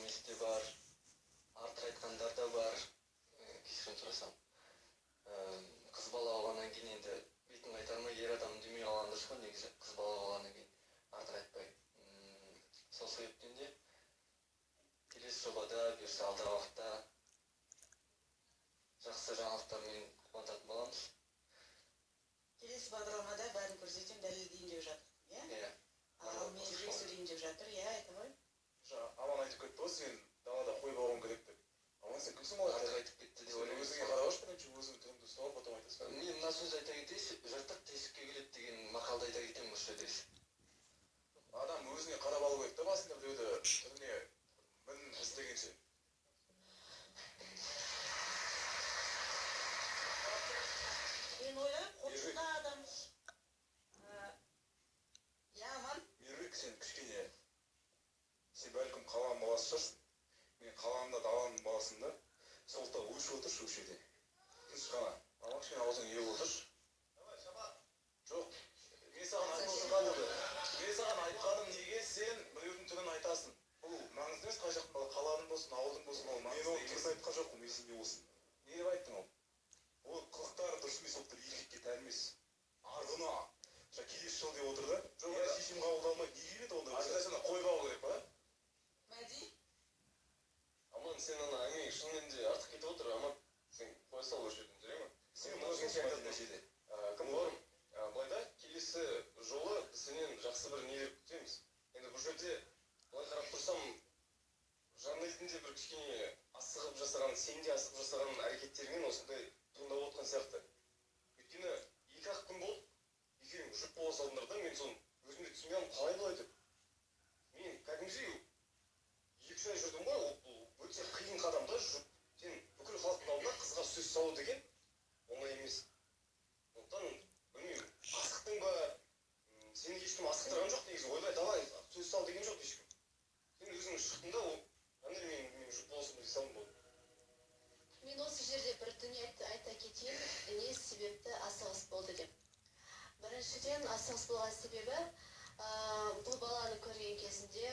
емес те бар, артық айтқандар да бар. Кешірім сұрасам. Қыз бала болғаннан кейін енді бетін қайтармай ер адам демей қалған дұрыс қой негізі, қыз бала болғаннан кейін артық айтпай. Сол себептен де келесі жобада бұйырса алдағы уақытта жақсы жаңалықтармен қуантатын боламыз. Келесі бағдарламада бәрін көрсетем, дәлелдейін деп жатыр, иә? Иә. Ал мен жек сөйлейін деп жатыр, иә, айта ғой. Аман айтып кетті ғой, сен далада қой бағуың керек деп. Аман, сен кімсің ол? Артық айтып кетті деп ойлаймын. Өзіңе қарағаш, бірінші өзіңнің түріңді ұстап, потом айтасың. Мен мына сөз айта кетейін, жыртық тесікке келеді деген мақалды айта кетемін осы жерде. Адам өзіне қарап алу керек та басында біреуді түріне мін істегенше. Мен ойлаймын, қоршында адам. Я, Аман? Меруерт, сен кішкене, сен бәлкім қаланың баласы шығарсың. Мен қаламда даланың баласында солта өшіп отыршы өші жерде. Тыныш қана. Ама кішкене аузың ие отыршы. Жоқ, мен саған айтқаным неге сен біреудің түрін айтасың. Бұл маңызды емес, қай жақтың бала, қаланың болсын, ауылдың болсын, ол маңызды. Мен ол түрін айтқан жоқпын, есіңде болсын. Не деп айттың ол? Ол қылықтары дұрыс емес, ол еркекке тән емес. Арғына, келесі жыл деп отыр да. Жоқ, шешім қабылдамай не келеді онда? Айтасың, қой бағу керек па? Мәди? Аман, сен ана әңгімең шынымен де артық кетіп отыр, Аман. Сен қоя сал осы жерден, жүре ма? Сен өзіңше айтатын нәрседе. Кім боларым? Былайда, келесі жолы біз сенен жақсы бір нелер күтеміз. Енді бұл жерде, былай қарап тұрсам, Жанелдің де бір кішкене асығып жасаған, сен де асығып жасаған әрекеттерінен осындай туындап отқан сияқты. Өйткені, 2-ақ күн болып, екеуің жұп бола салдыңдар да, мен соны өзімде түсінбей қалдым, қалай былай деп. Мен кәдімгідей 2-3 ай жүрдім ғой, ол өте қиын қадам да, сен бүкіл халықтың алдында қызға сөз салу деген оңай емес. Сондықтан, білмеймін, асықтың ба, сені ешкім асықтырған жоқ негізі, ойбай, давай, сөз сал деген жоқ ешкім. Сен өзің шықтың да, ол, мен жұп болсын дей салдым болды. Мен осы жерде бір дүние айта кетейін, не себепті асығыс болды деп. Біріншіден, асығыс болған себебі, бұл баланы көрген кезінде